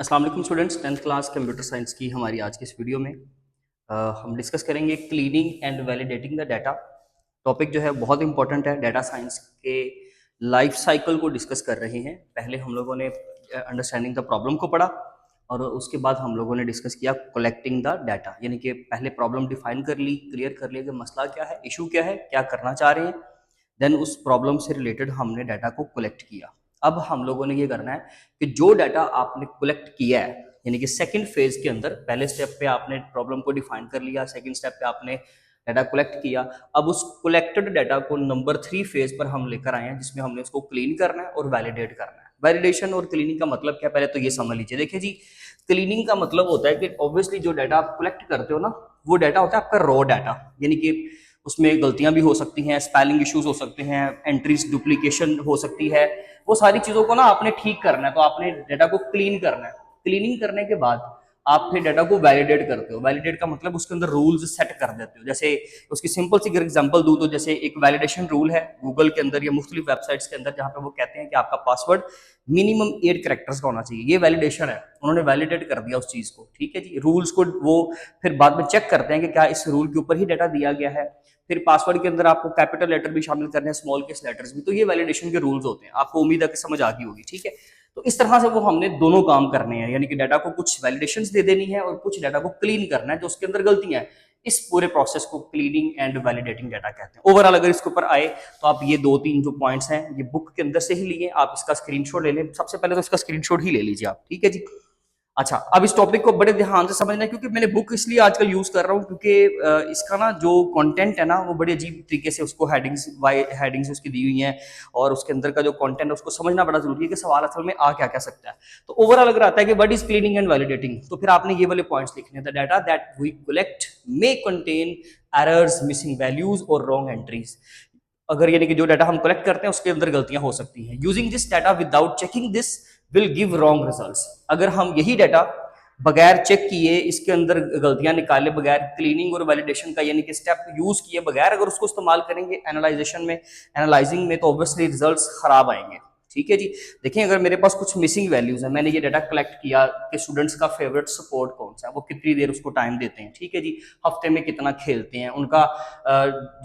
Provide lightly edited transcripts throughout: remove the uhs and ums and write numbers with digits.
अस्सलाम वालेकुम students, 10th class computer science की हमारी आज की इस वीडियो में हम डिस्कस करेंगे cleaning and validating the data. Topic जो है बहुत इंपॉर्टेंट है। डाटा साइंस के लाइफ साइकिल को डिस्कस कर रहे हैं। पहले हम लोगों ने अंडरस्टैंडिंग द प्रॉब्लम को पढ़ा और उसके बाद हम लोगों ने डिस्कस किया कलेक्टिंग द डाटा, यानी कि पहले प्रॉब्लम डिफाइन कर ली, क्लियर कर लिया कि मसला क्या है, इशू क्या है, क्या करना चाह रहे हैं। देन उस प्रॉब्लम से रिलेटेड हमने डाटा को कलेक्ट किया। अब हम लोगों ने ये करना है कि जो डाटा आपने कलेक्ट किया है, यानी कि सेकंड फेज के अंदर, पहले स्टेप पे आपने प्रॉब्लम को डिफाइन कर लिया, सेकंड स्टेप पे आपने डाटा कलेक्ट किया। अब उस कलेक्टेड डाटा को नंबर 3 फेज पर हम लेकर आए हैं, जिसमें हमने उसको क्लीन करना है और वैलिडेट करना है। वैलिडेशन और क्लीनिंग का मतलब क्या, पहले तो ये समझ लीजिए। देखिए जी, क्लीनिंग का मतलब होता है कि ऑब्वियसली जो डाटा आप कलेक्ट करते हो ना, वो डाटा होता है आपका रॉ डाटा, यानी कि उसमें गलतियां भी हो सकती हैं, स्पेलिंग इश्यूज हो सकते हैं, एंट्रीज डुप्लीकेशन हो सकती है। वो सारी चीजों को ना आपने ठीक करना है, तो आपने डाटा को क्लीन करना है। क्लीनिंग करने के बाद आप फिर डाटा को वैलिडेट करते हो। वैलिडेट का मतलब उसके अंदर रूल्स सेट कर देते हो। जैसे उसकी सिंपल सी एग्जांपल दूं तो जैसे एक वैलिडेशन रूल है गूगल के अंदर या मुख्तलिफ वेबसाइट्स के अंदर, जहां पे वो कहते हैं कि आपका पासवर्ड मिनिमम 8 कैरेक्टर्स का होना चाहिए। ये वैलिडेशन है, उन्होंने वैलिडेट कर दिया उस चीज को। ठीक है जी, रूल्स को वो फिर बाद में चेक करते हैं कि क्या इस रूल के ऊपर ही डाटा दिया गया है। फिर पासवर्ड के अंदर आपको कैपिटल लेटर भी शामिल करने हैं, स्मॉल केस लेटर्स भी। तो ये वैलिडेशन के रूल्स होते हैं, आपको उम्मीद है कि समझ आ गई होगी। ठीक है, तो इस तरह से वो हमने दोनों काम करने हैं, यानी कि डाटा को कुछ वैलिडेशंस दे देनी है और कुछ डाटा को क्लीन करना है जो उसके अंदर गलतियां हैं। इस पूरे प्रोसेस को क्लीनिंग एंड वैलिडेटिंग डाटा कहते हैं। ओवरऑल अगर इसके ऊपर आए तो आप ये 2-3 जो पॉइंट्स हैं ये बुक के अंदर से ही लिए, आप इसका स्क्रीनशॉट ले लें। सबसे पहले तो इसका स्क्रीनशॉट ही ले लीजिए आप। ठीक है जी। अच्छा, अब इस टॉपिक को बड़े ध्यान से समझना है, क्योंकि मैंने बुक इसलिए आजकल यूज कर रहा हूँ क्योंकि इसका ना जो कंटेंट है ना, वो बड़े अजीब तरीके से उसको हेडिंग्स उसकी दी हुई हैं, और उसके अंदर का जो कंटेंट है उसको समझना बड़ा जरूरी है कि सवाल असल में आ क्या क्या सकता है। तो ओवरऑल अगर आता है कि what is cleaning and validating, तो फिर आपने ये वाले पॉइंट्स लिखने हैं। The data that we collect may contain errors, missing values और रॉन्ग एंट्रीज। अगर यानी कि जो डाटा हम कलेक्ट करते हैं उसके अंदर गलतियां हो सकती हैं। Using this data without checking this will give wrong results. अगर हम यही डाटा बगैर चेक किए, इसके अंदर गलतियां निकाले बगैर, क्लीनिंग और वैलिडेशन का यानी कि स्टेप यूज किए बगैर अगर उसको इस्तेमाल करेंगे एनालाइजिंग में, तो ऑब्वियसली रिजल्ट्स खराब आएंगे। ठीक है जी। देखिए, अगर मेरे पास कुछ मिसिंग वैल्यूज है, मैंने ये डाटा कलेक्ट किया कि स्टूडेंट्स का फेवरेट स्पोर्ट कौन सा है, वो कितनी देर उसको टाइम देते हैं, ठीक है जी, हफ्ते में कितना खेलते हैं, उनका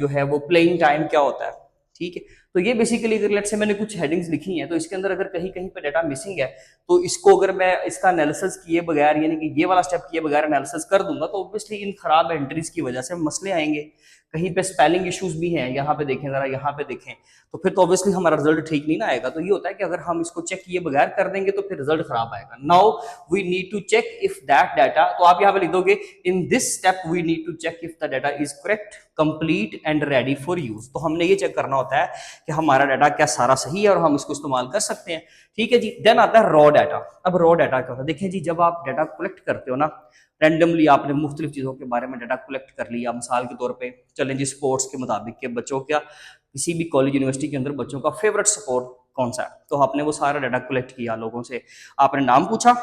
जो है वो प्लेइंग टाइम क्या होता है। ठीक है, तो ये बेसिकली अगर लेट्स से मैंने कुछ हेडिंग्स लिखी हैं, तो इसके अंदर अगर कहीं कहीं पे डाटा मिसिंग है, तो इसको अगर मैं इसका एनालिसिस किए बगैर, यानी कि ये वाला स्टेप किए बगैर एनालिसिस कर दूंगा, तो ऑब्वियसली इन खराब एंट्रीज की वजह से मसले आएंगे। कहीं पे स्पेलिंग इश्यूज भी हैं, यहाँ पे देखें जरा, यहाँ पे देखें, तो फिर तो ऑब्वियसली हमारा रिजल्ट ठीक नहीं ना आएगा। तो ये होता है कि अगर हम इसको चेक किए बगैर कर देंगे तो फिर रिजल्ट खराब आएगा। Now we need to check if that data, तो आप यहाँ पे लिख दोगे in this step we need to check if the data is correct, complete and ready for use. तो हमने ये चेक करना होता है कि हमारा डाटा क्या सारा सही है और हम इसको इस्तेमाल कर सकते हैं। ठीक है जी। देन आता है रॉ डाटा। अब रॉ डाटा क्या होता है? देखिए जी, जब आप डाटा कलेक्ट करते हो ना, रैंडमली आपने मुख्तलिफ चीज़ों के बारे में डाटा कलेक्ट कर लिया। मिसाल के तौर पे चलें जी, स्पोर्ट्स के मुताबिक के बच्चों का किसी भी कॉलेज यूनिवर्सिटी के अंदर बच्चों का फेवरेट स्पोर्ट कौन सा है, तो आपने वो सारा डाटा कलेक्ट किया लोगों से। आपने नाम पूछा,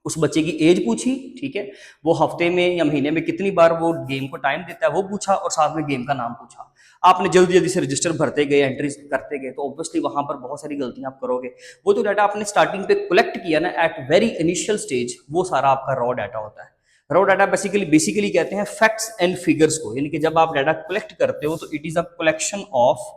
उस बच्चे की एज पूछी, ठीक है, वो हफ्ते में या महीने में कितनी बार वो गेम को टाइम देता है वो पूछा, और साथ में गेम का नाम पूछा। आपने जल्दी जल्दी से रजिस्टर भरते गए, एंट्रीज करते गए, तो ऑब्वियसली वहां पर बहुत सारी गलतियां आप करोगे। वो जो डाटा आपने स्टार्टिंग पे कलेक्ट किया ना, एट वेरी इनिशियल स्टेज, वो सारा आपका रॉ डाटा होता है। रॉ डाटा बेसिकली कहते हैं फैक्ट्स एंड फिगर्स को, यानी कि जब आप डाटा कलेक्ट करते हो तो it is a collection of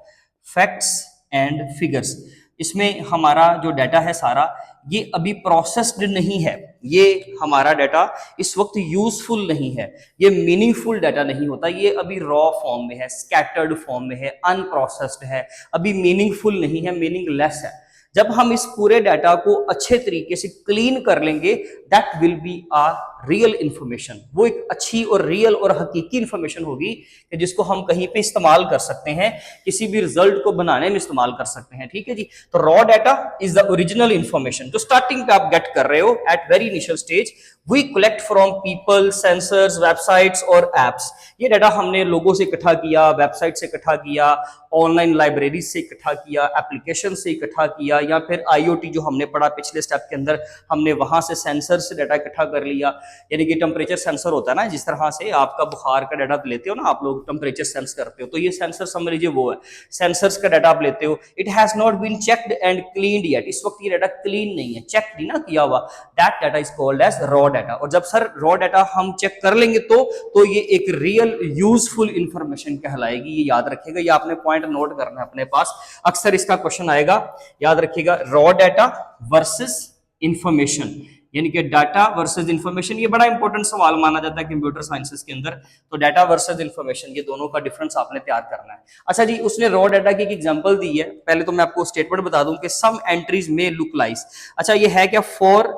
facts and figures. इसमें हमारा जो डाटा है सारा, ये अभी प्रोसेस्ड नहीं है, ये हमारा डाटा इस वक्त यूजफुल नहीं है, ये मीनिंगफुल डाटा नहीं होता, ये अभी रॉ फॉर्म में है, स्कैटर्ड फॉर्म में है, अनप्रोसेस्ड है, अभी मीनिंगफुल नहीं है, मीनिंगलेस है। जब हम इस पूरे डाटा को अच्छे तरीके से क्लीन कर लेंगे, that will be a real information. वो एक अच्छी और रियल और हकीकी इंफॉर्मेशन होगी कि जिसको हम कहीं पे इस्तेमाल कर सकते हैं, किसी भी रिजल्ट को बनाने में इस्तेमाल कर सकते हैं। ठीक है जी। तो raw data is the original information जो स्टार्टिंग पे आप गेट कर रहे हो at very initial stage. We collect from people, sensors, websites और एप्स। ये डाटा हमने लोगों से इकट्ठा किया, वेबसाइट से इकट्ठा किया, ऑनलाइन लाइब्रेरी से इकट्ठा किया, एप्लीकेशन से इकट्ठा किया, या फिर आईओटी जो हमने पढ़ा पिछले स्टेप के अंदर, हमने वहां से सेंसर से डाटा इकट्ठा कर लिया। यानी कि टेम्परेचर सेंसर होता है ना, जिस तरह से आपका बुखार का डाटा लेते हो ना आप लोग, टेम्परेचर सेंस करते हो, तो ये सेंसर समझ लीजिए वो है, सेंसर्स का डाटा आप लेते हो। It has not been checked and cleaned yet, इस वक्त ये डाटा क्लीन नहीं है, चेक नहीं ना किया हुआ, that data is called as raw data. और जब सर रॉ डाटा हम चेक कर लेंगे तो ये एक रियल यूजफुल इंफॉर्मेशन कहलाएगी, ये याद रखिएगा, ये आपने पॉइंट नोट करना है अपने पास, अक्सर इसका क्वेश्चन आएगा, याद रखिएगा, रॉ डाटा वर्सेस इंफॉर्मेशन, यानी कि डाटा वर्सेस इंफॉर्मेशन, ये बड़ा इंपॉर्टेंट सवाल माना जाता है कंप्यूटर साइंसेस के अंदर। तो डाटा वर्सेस इंफॉर्मेशन, ये दोनों का डिफरेंस आपने तैयार करना है। अच्छा जी, उसने रॉ डाटा की एक एग्जांपल दी है, पहले तो मैं आपको स्टेटमेंट बता दूं कि सम एंट्रीज में लुक लाइक, अच्छा ये है क्या, for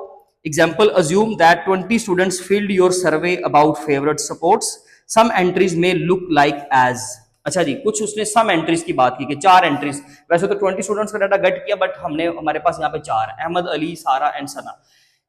example assume that 20 students filled your survey about favourite sports, some entries में लुक लाइक एज। अच्छा जी, कुछ उसने सम एंट्रीज की बात की कि 4 एंट्रीज, वैसे तो 20 स्टूडेंट्स का डाटा गेट किया, बट हमारे पास यहाँ पे 4, अहमद, अली, सारा एंड सना।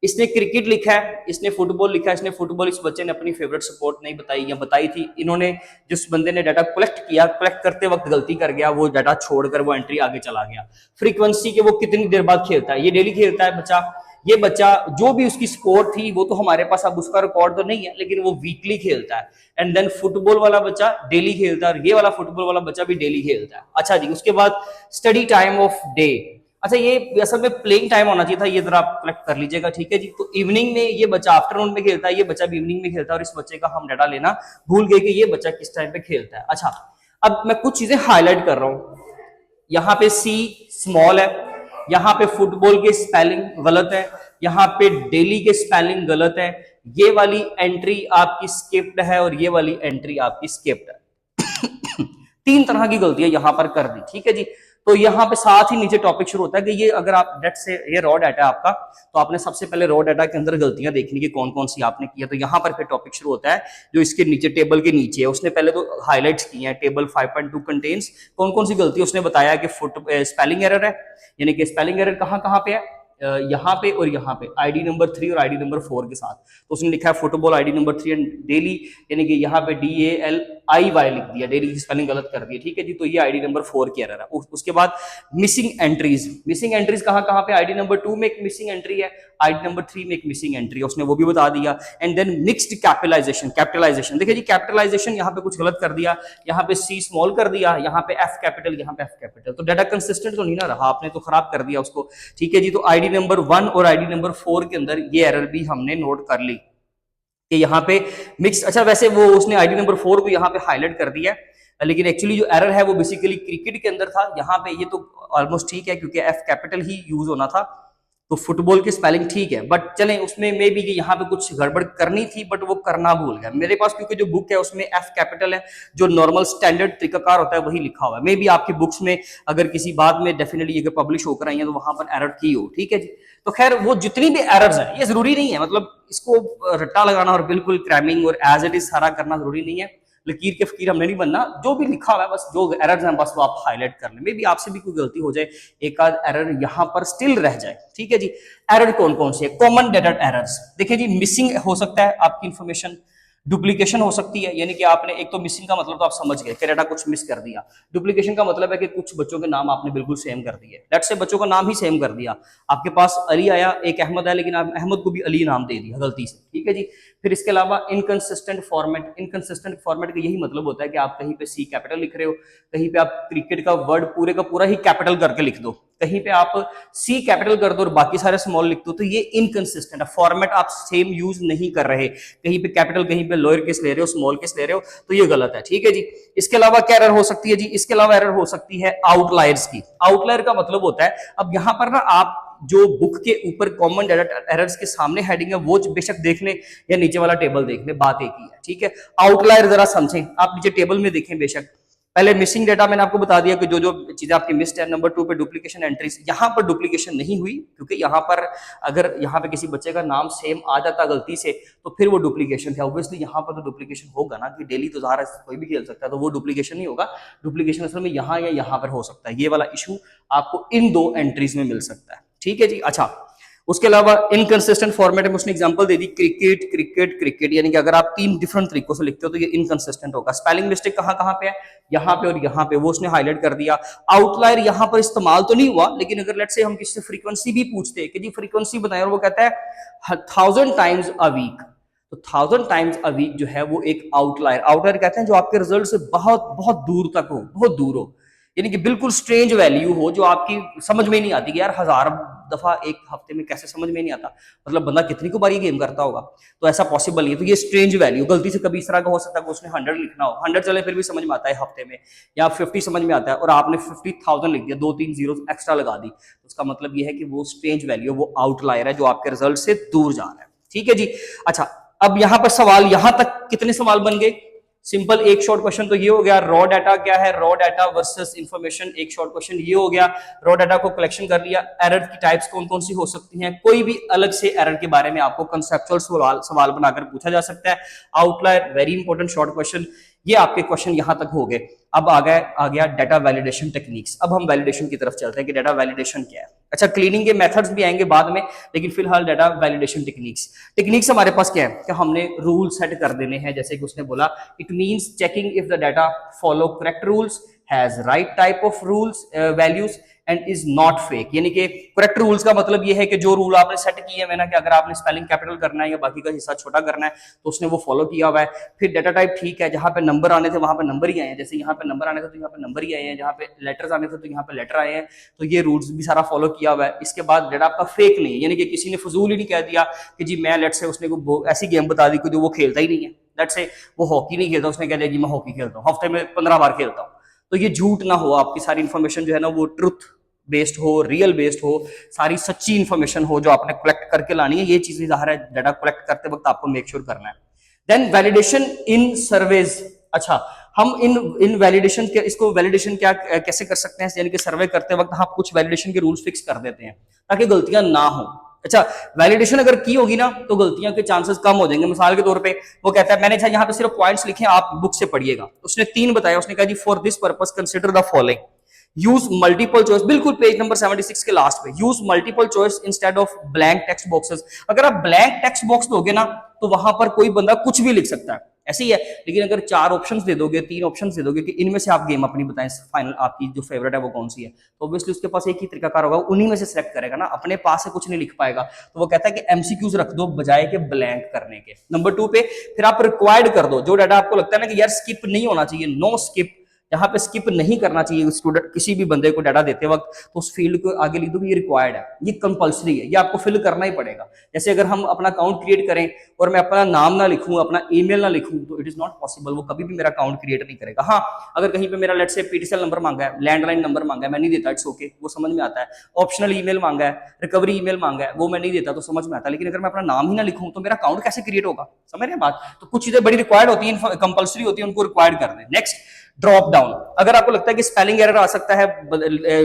इसने क्रिकेट लिखा है, इसने फुटबॉल लिखा है, इसने फुटबॉल, इस बच्चे ने अपनी फेवरेट स्पोर्ट नहीं बताई या बताई थी, इन्होंने जिस बंदे ने डाटा कलेक्ट किया, कलेक्ट करते वक्त गलती कर गया, वो डाटा छोड़कर वो एंट्री आगे चला गया। फ्रीक्वेंसी के वो कितनी देर बाद खेलता है, ये डेली खेलता है बच्चा, ये बच्चा जो भी उसकी स्कोर थी वो तो हमारे पास अब उसका रिकॉर्ड तो नहीं है, लेकिन वो वीकली खेलता है। एंड देन फुटबॉल वाला बच्चा डेली खेलता है, और ये वाला फुटबॉल वाला बच्चा भी डेली खेलता है। अच्छा जी, उसके बाद स्टडी टाइम ऑफ डे, अच्छा ये असल में प्लेइंग टाइम होना चाहिए था, ये जरा आप कलेक्ट कर लीजिएगा, ठीक है जी। तो इवनिंग में ये बच्चा आफ्टरनून में खेलता है, ये बच्चा भी इवनिंग में खेलता है, और इस बच्चे का हम डाटा लेना भूल गए कि ये बच्चा किस टाइम पे खेलता है। अच्छा, अब मैं कुछ चीजें हाईलाइट कर रहा हूं, यहाँ पे सी स्मॉल है, यहाँ पे फुटबॉल के स्पेलिंग गलत है, यहाँ पे डेली के स्पेलिंग गलत है, ये वाली एंट्री आपकी स्किप्ड है, और ये वाली एंट्री आपकी स्किप्ड है। 3 तरह की गलतियां यहां पर कर दी, ठीक है जी। तो यहाँ पे साथ ही नीचे टॉपिक शुरू होता है कि ये अगर आप डेट से, ये रॉ डाटा आपका, तो आपने सबसे पहले रॉ डाटा के अंदर गलतियां देखनी कि कौन कौन सी आपने किया। तो यहाँ पर फिर टॉपिक शुरू होता है जो इसके नीचे टेबल के नीचे है, उसने पहले तो हाईलाइट्स किए हैं, टेबल 5.2 कंटेन्स कौन कौन सी गलती, उसने बताया कि स्पेलिंग एरर है, यानी कि स्पेलिंग एरर कहाँ कहाँ पे है, यहाँ पे और यहाँ पे, आईडी नंबर 3 और आईडी नंबर 4 के साथ। तो उसने लिखा है football ID number 3 and daily, यानी कि यहाँ पे DALIY लिख दिया, डेली की स्पेलिंग गलत कर दी, ठीक है जी। तो ये आईडी नंबर 4 की एरर है। उसके बाद मिसिंग एंट्रीज, मिसिंग एंट्रीज कहाँ कहाँ पे, आईडी नंबर 2 में एक मिसिंग एंट्री है, आईडी नंबर 3 में एक मिसिंग एंट्री है, उसने वो भी बता दिया। एंड देन मिक्स्ड कैपिटलाइजेशन, देखिए जी कैपिटलाइजेशन यहाँ पे कुछ गलत कर दिया, यहाँ पे C स्मॉल कर दिया, यहाँ पे F कैपिटल, यहाँ पे F कैपिटल, तो डाटा कंसिस्टेंट तो नहीं ना रहा, आपने तो खराब कर दिया उसको, ठीक है जी। तो आईडी नंबर 1 और आईडी नंबर 4 के अंदर ये एरर भी हमने नोट कर ली कि यहाँ पे मिक्स। अच्छा वैसे वो उसने आईडी नंबर 4 को यहाँ पे हाईलाइट कर दिया, लेकिन एक्चुअली जो एरर है वो बेसिकली क्रिकेट के अंदर था। यहाँ पे ये तो ऑलमोस्ट ठीक है क्योंकि F कैपिटल ही यूज होना था, तो फुटबॉल की स्पेलिंग ठीक है, बट चलें उसमें मे भी यहाँ पे कुछ गड़बड़ करनी थी, बट वो करना भूल गया। मेरे पास क्योंकि जो बुक है उसमें F कैपिटल है, जो नॉर्मल स्टैंडर्ड तरीकाकार होता है वही लिखा हुआ है। मे भी आपकी बुक्स में अगर किसी बात में डेफिनेटली अगर पब्लिश होकर आई है तो वहां पर एरर की हो, ठीक है जी। तो खैर वो जितनी भी एरर्स है ये जरूरी नहीं है, मतलब इसको रट्टा लगाना और बिल्कुल क्रैमिंग और एज इट इज सारा करना जरूरी नहीं है, लकीर के फकीर हमने नहीं बनना, जो भी लिखा हुआ है बस जो एरर्स हैं बस वो आप हाईलाइट कर लें। मे भी आपसे भी कोई गलती हो जाए, एक आध एरर यहां पर स्टिल रह जाए, ठीक है जी। एरर कौन कौन से है, कॉमन डाटा एरर्स, देखिए जी मिसिंग हो सकता है आपकी इंफॉर्मेशन, डुप्लीकेशन हो सकती है, यानी कि आपने एक तो मिसिंग का मतलब तो आप समझ गए कि डाटा कुछ मिस कर दिया, डुप्लीकेशन का मतलब है कि कुछ बच्चों के नाम आपने बिल्कुल सेम कर दिए, लेट्स से बच्चों का नाम ही सेम कर दिया, आपके पास अली आया, एक अहमद है, लेकिन आप अहमद को भी अली नाम दे दिया गलती से, ठीक है जी। फिर इसके अलावा इनकंसिस्टेंट फॉर्मेट, इनकंसिस्टेंट फॉर्मेट का यही मतलब होता है कि आप कहीं पे C कैपिटल लिख रहे हो, कहीं पे आप क्रिकेट का वर्ड पूरे का पूरा ही कैपिटल करके लिख दो, कहीं पे आप C कैपिटल कर दो और बाकी सारे स्मॉल लिख दो, तो ये इनकंसिस्टेंट है, फॉर्मेट आप सेम यूज नहीं कर रहे, कहीं पे कैपिटल कहीं पे लोअर केस ले रहे हो, स्मॉल केस ले रहे हो, तो ये गलत है, ठीक है जी। इसके अलावा क्या एरर हो सकती है जी, इसके अलावा एरर हो सकती है आउटलायर्स की। आउटलायर का मतलब होता है, अब यहां पर ना आप जो बुक के ऊपर कॉमन डाटा एरर्स के सामने हेडिंग है वो बेशक देख लें या नीचे वाला टेबल देख लें, बात एक ही है, ठीक है। आउटलायर जरा समझें, आप नीचे टेबल में देखें बेशक, पहले मिसिंग डाटा मैंने आपको बता दिया कि जो जो चीजें आपकी मिस्ड है। नंबर 2 पे डुप्लीकेशन एंट्रीज, यहाँ पर डुप्लीकेशन नहीं हुई क्योंकि यहाँ पर अगर यहाँ पे किसी बच्चे का नाम सेम आ जाता गलती से तो फिर वो डुप्लीकेशन है, ऑब्वियसली यहाँ पर तो डुप्लीकेशन होगा ना, कि डेली तो ज़ाहिर कोई भी खेल सकता है, तो वो डुप्लीकेशन नहीं होगा, डुप्लीकेशन असल में यहाँ या यहाँ पर हो सकता है। ये वाला इशू आपको इन 2 एंट्रीज में मिल सकता है, ठीक है जी। अच्छा उसके अलावा इनकंसिस्टेंट फॉर्मेट में उसने एग्जांपल दे दी क्रिकेट क्रिकेट क्रिकेट, यानी कि अगर आप 3 डिफरेंट तरीकों से लिखते हो तो ये इनकंसिस्टेंट होगा। स्पेलिंग मिस्टेक कहां कहां पे है, यहाँ पे और यहाँ पे, वो उसने हाईलाइट कर दिया। आउटलायर यहाँ पर इस्तेमाल तो नहीं हुआ, लेकिन अगर लेट्स से हम किसी से फ्रीक्वेंसी भी पूछते हैं कि जी फ्रीक्वेंसी बताएं, और वो कहता है 1000 टाइम्स अ वीक, तो 1000 टाइम्स अ वीक जो है वो एक आउटलायर, आउटलायर कहते हैं जो आपके रिजल्ट से बहुत बहुत दूर तक हो, बहुत दूर हो, यानी कि बिल्कुल स्ट्रेंज वैल्यू हो जो आपकी समझ में नहीं आती कि यार 1000 दफा एक हफ्ते में कैसे समझ में नहीं आता, मतलब बंदा कितनी को बार ये गेम करता होगा, तो ऐसा पॉसिबल नहीं है। तो ये स्ट्रेंज वैल्यू गलती से कभी इस तरह का हो सकता है कि उसने 100 लिखना हो, 100 चले फिर भी समझ में आता है हफ्ते में, या 50 समझ में आता है, और आपने 50,000 लिख दिया, 2-3 जीरो एक्स्ट्रा लगा दी, तो उसका मतलब ये है कि वो स्ट्रेंज वैल्यू, वो आउटलायर है जो आपके रिजल्ट से दूर जा रहा है। ठीक है जी। अच्छा, अब यहां पर सवाल, यहां तक कितने सवाल बन गए? सिंपल एक शॉर्ट क्वेश्चन तो ये हो गया, रॉ डाटा क्या है, रॉ डाटा वर्सेस इंफॉर्मेशन, एक शॉर्ट क्वेश्चन ये हो गया। रॉ डाटा को कलेक्शन कर लिया, एरर की टाइप्स कौन कौन सी हो सकती हैं, कोई भी अलग से एरर के बारे में आपको कंसेप्चुअल सवाल बनाकर पूछा जा सकता है। Outlier very important short question, ये आपके क्वेश्चन यहां तक हो गए। अब आ गया डाटा वैलिडेशन टेक्निक्स। अब हम वैलिडेशन की तरफ चलते हैं कि डाटा वैलिडेशन क्या है। अच्छा, क्लीनिंग के मेथड्स भी आएंगे बाद में, लेकिन फिलहाल डाटा वैलिडेशन टेक्निक्स। टेक्निक्स हमारे पास क्या है कि हमने रूल सेट कर देने हैं, जैसे कि उसने बोला it means checking if the data follow correct rules, has right type of rules values and is not fake, यानी कि करेक्ट रूल्स का मतलब ये है कि जो रूल आपने सेट किए हैं ना, कि अगर आपने स्पेलिंग कैपिटल करना है या बाकी का हिस्सा छोटा करना है तो उसने वो फॉलो किया हुआ है। फिर डाटा टाइप ठीक है, जहां पे नंबर आने थे वहां पे नंबर ही आए हैं, जैसे यहाँ पे नंबर आने थे तो यहाँ पे नंबर ही आए हैं, जहां पे लेटर्स आने थे तो यहाँ पे लेटर आए हैं, तो ये रूल्स भी सारा फॉलो किया हुआ है। इसके बाद डाटा आपका फेक नहीं है, यानी कि किसी ने फजूल ही नहीं कह दिया कि जी मैं लेट से उसने को ऐसी गेम बता दी जो वो खेलता ही नहीं है, लेट से वो हॉकी नहीं खेलता, उसने कह दिया जी मैं हॉकी खेलता हूँ, हफ्ते में 15 बार खेलता हूँ, तो ये झूठ ना हो, आपकी सारी इन्फॉर्मेशन जो है ना वो ट्रुथ बेस्ड हो, रियल बेस्ड हो, सारी सच्ची इन्फॉर्मेशन हो जो आपने कलेक्ट करके लानी है। ये चीजें ज़ाहिर है डाटा कलेक्ट करते वक्त आपको मेक श्योर करना है। Then validation in surveys. अच्छा, हम इन वैलिडेशन के, इसको वैलिडेशन क्या कैसे कर सकते हैं, यानी कि सर्वे करते वक्त हम कुछ वैलिडेशन के रूल्स फिक्स कर देते हैं ताकि गलतियां ना हो। अच्छा, वैलिडेशन अगर की होगी ना तो गलतियां के चांसेस कम हो जाएंगे। मिसाल के तौर पे वो कहता है, मैंने यहाँ पे सिर्फ पॉइंट्स लिखे, आप बुक से पढ़िएगा, उसने 3 बताया, उसने कहा जी for this purpose consider the following, use multiple choice, बिल्कुल पेज नंबर 76 के लास्ट पे, use multiple choice instead of blank text boxes. अगर आप ब्लैंक टेक्स्ट बॉक्स दोगे ना तो वहां पर कोई बंदा कुछ भी लिख सकता है, ऐसे ही है। लेकिन अगर 4 ऑप्शंस दे दोगे, 3 ऑप्शंस दे दोगे कि इनमें से आप गेम अपनी बताएं, फाइनल आपकी जो फेवरेट है वो कौन सी है, तो ऑब्वियसली उसके पास एक ही तरीकाकार होगा, उन्हीं में से सिलेक्ट करेगा ना, अपने पास से कुछ नहीं लिख पाएगा। तो वो कहता है कि एमसीक्यूज रख दो बजाय के ब्लैंक करने के। नंबर 2 पे फिर आप रिक्वायर्ड कर दो, जो डाटा आपको लगता है ना कि यार स्किप नहीं होना चाहिए, नो स्किप, जहां पे स्किप नहीं करना चाहिए स्टूडेंट किसी भी बंदे को डाटा देते वक्त, तो उस फील्ड को आगे लिख दो, ये रिक्वायर्ड है, ये कंपलसरी है, ये आपको फिल करना ही पड़ेगा। जैसे अगर हम अपना अकाउंट क्रिएट करें और मैं अपना नाम ना लिखूं, अपना ईमेल ना लिखूं, तो इट इज नॉट पॉसिबल, वो कभी भी मेरा अकाउंट क्रिएट नहीं करेगा। हाँ, अगर कहीं पे मेरा लेट से पीटीसीएल नंबर मांगा है, लैंडलाइन नंबर मांगा है, मैं नहीं देता, इट्स ओके, वो समझ में आता है। ऑप्शनल ईमेल मांगा है, रिकवरी ईमेल मांगा है, वो मैं नहीं देता, तो समझ में आता है। लेकिन अगर मैं अपना नाम ही ना लिखूं तो मेरा अकाउंट कैसे क्रिएट होगा, समझ रहे हैं बात? तो कुछ चीजें बड़ी रिक्वायर्ड होती है, कंपलसरी होती है, उनको रिक्वायर्ड कर दें। Next, drop down. अगर आपको लगता है कि स्पेलिंग एरर आ सकता है,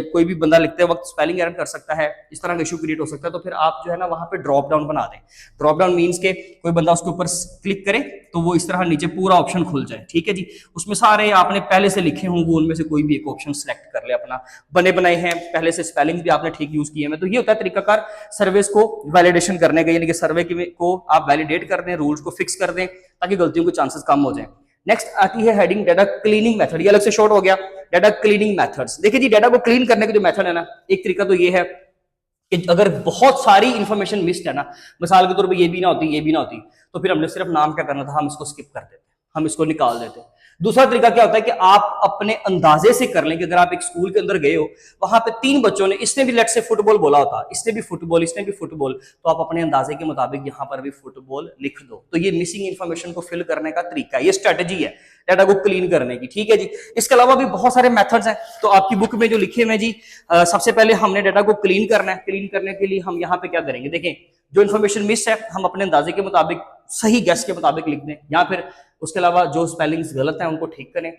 कोई भी बंदा लिखते वक्त स्पेलिंग एरर कर सकता है, इस तरह का इशू क्रिएट हो सकता है, तो फिर आप जो है ना वहां पे ड्रॉप डाउन बना दें। ड्रॉप डाउन मींस के कोई बंदा उसके ऊपर क्लिक करे तो वो इस तरह नीचे पूरा ऑप्शन खुल जाए, ठीक है जी। उसमें सारे आपने पहले से लिखे हों, वो उनमें से कोई भी एक ऑप्शन सेलेक्ट कर ले, अपना बने बनाए हैं पहले से, स्पेलिंग भी आपने ठीक यूज किए हैं। तो ये होता है तरीकाकार सर्विस को वैलिडेशन करने का, यानी कि सर्वे को आप वैलिडेट कर दें, रूल्स को फिक्स कर दें ताकि गलतियों के चांसेस कम हो जाए। नेक्स्ट आती है हेडिंग डाटा क्लीनिंग मेथड, ये अलग से शॉर्ट हो गया, डाटा क्लीनिंग मेथड्स। देखिए जी, डाटा को क्लीन करने का जो मेथड है ना, एक तरीका तो ये है कि अगर बहुत सारी इंफॉर्मेशन मिस्ड है ना, मिसाल के तौर पे ये भी ना होती, ये भी ना होती, तो फिर हमने सिर्फ नाम क्या करना था, हम इसको स्किप कर देते, हम इसको निकाल देते। दूसरा तरीका क्या होता है कि आप अपने अंदाजे से कर लें कि अगर आप एक स्कूल के अंदर गए हो, वहां पे 3 बच्चों ने, इसने भी लेट से फुटबॉल बोला होता, इसने भी फुटबॉल, इसने भी फुटबॉल, तो आप अपने अंदाजे के मुताबिक यहां पर भी फुटबॉल लिख दो। तो ये मिसिंग इंफॉर्मेशन को फिल करने का तरीका है, ये स्ट्रेटेजी है डाटा को क्लीन करने की, ठीक है जी। इसके अलावा भी बहुत सारे मेथड्स हैं, तो आपकी बुक में जो लिखे हुए हैं जी, सबसे पहले हमने डाटा को क्लीन करना है। क्लीन करने के लिए हम यहाँ पे क्या करेंगे, देखें जो इन्फॉर्मेशन मिस है हम अपने अंदाजे के मुताबिक, सही गैस के मुताबिक लिख दें, या फिर उसके अलावा जो स्पेलिंग्स गलत है उनको ठीक करें।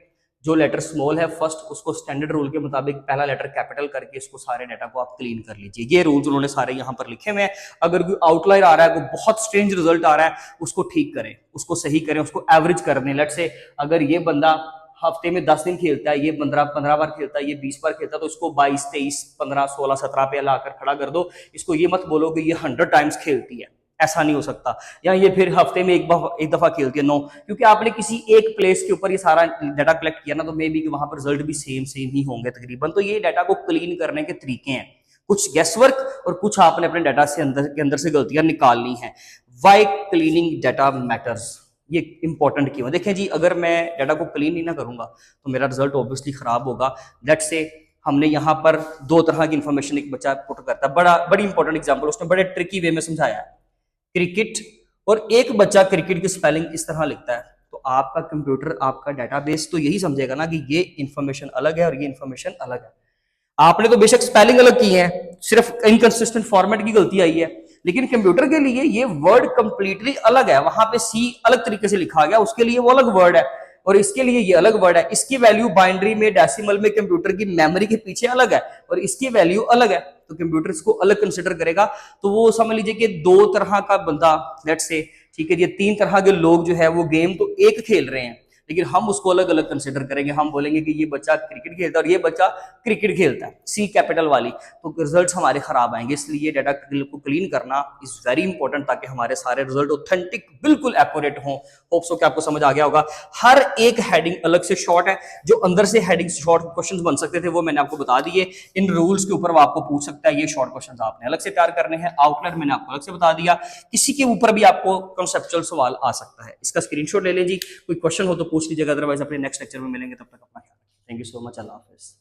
जो लेटर स्मॉल है फर्स्ट, उसको स्टैंडर्ड रूल के मुताबिक पहला लेटर कैपिटल करके इसको सारे डाटा को आप क्लीन कर लीजिए। ये रूल्स उन्होंने सारे यहाँ पर लिखे हुए हैं। अगर कोई आउटलायर आ रहा है, कोई बहुत स्ट्रेंज रिजल्ट आ रहा है, उसको ठीक करें, उसको सही करें, उसको एवरेज कर दें। लेट से अगर ये बंदा हफ्ते में 10 दिन खेलता है, ये 15 बार खेलता है, ये 20 बार खेलता है, तो इसको 22, 23, 15, 16, 17 पे लाकर खड़ा कर दो। इसको ये मत बोलो कि ये 100 टाइम्स खेलती है, ऐसा नहीं हो सकता। या ये फिर हफ्ते में एक दफा खेलती है, नो, क्योंकि आपने किसी एक प्लेस के ऊपर ये सारा डाटा कलेक्ट किया ना, तो मे बी कि वहां पर रिजल्ट भी सेम सेम ही होंगे तकरीबन। तो ये डाटा को क्लीन करने के तरीके हैं, कुछ गेसवर्क और कुछ आपने अपने डाटा से अंदर से गलतियां निकालनी है। वाई क्लीनिंग डाटा मैटर्स, ये इंपॉर्टेंट क्यों है? देखें जी, अगर मैं डाटा को क्लीन नहीं ना करूंगा तो मेरा रिजल्ट ऑब्वियसली खराब होगा। लेट्स से हमने यहाँ पर दो तरह की इंफॉर्मेशन एक बच्चा पुट करता है, बड़ी इंपॉर्टेंट एग्जांपल उसने बड़े ट्रिकी वे में समझाया है, क्रिकेट, और एक बच्चा क्रिकेट की स्पेलिंग इस तरह लिखता है, तो आपका कंप्यूटर, आपका डेटाबेस तो यही समझेगा ना कि ये इंफॉर्मेशन अलग है और ये इंफॉर्मेशन अलग है। आपने तो बेशक स्पेलिंग अलग की है, सिर्फ इनकंसिस्टेंट फॉर्मेट की गलती आई है, लेकिन कंप्यूटर के लिए ये वर्ड कंप्लीटली अलग है। वहां पे सी अलग तरीके से लिखा गया, उसके लिए वो अलग वर्ड है और इसके लिए ये अलग वर्ड है। इसकी वैल्यू बाइनरी में, डेसिमल में कंप्यूटर की मेमोरी के पीछे अलग है और इसकी वैल्यू अलग है, तो कंप्यूटर इसको अलग कंसिडर करेगा। तो वो समझ लीजिए कि दो तरह का बंदा, लेट्स से, ठीक है, ये तीन तरह के लोग जो है वो गेम तो एक खेल रहे हैं, लेकिन हम उसको अलग अलग कंसिडर करेंगे। हम बोलेंगे कि ये बच्चा क्रिकेट खेलता है और ये बच्चा क्रिकेट खेलता है, सी कैपिटल वाली, तो रिजल्ट्स हमारे खराब आएंगे। इसलिए डाटा को क्लीन करना इज वेरी इंपॉर्टेंट, ताकि हमारे सारे रिजल्ट ऑथेंटिक, बिल्कुल एक्यूरेट हों। होप सो कि आपको समझ आ गया होगा। हर एक हेडिंग अलग से शॉर्ट है, जो अंदर से हेडिंग शॉर्ट क्वेश्चंस बन सकते थे वो मैंने आपको बता दिए। इन रूल्स के ऊपर वो आपको पूछ सकता है, ये शॉर्ट क्वेश्चंस आपने अलग से तैयार करने हैं। आउटलाइन मैंने आपको अलग से बता दिया। किसी के ऊपर भी आपको कॉन्सेप्चुअल सवाल आ सकता है, इसका स्क्रीनशॉट ले लें जी। कोई क्वेश्चन हो तो पूछ लीजिएगा, अदरवाइज अपने नेक्स्ट लेक्चर में मिलेंगे। तब तक अपना ख्याल रखिए। Thank you so much, Allah Hafiz.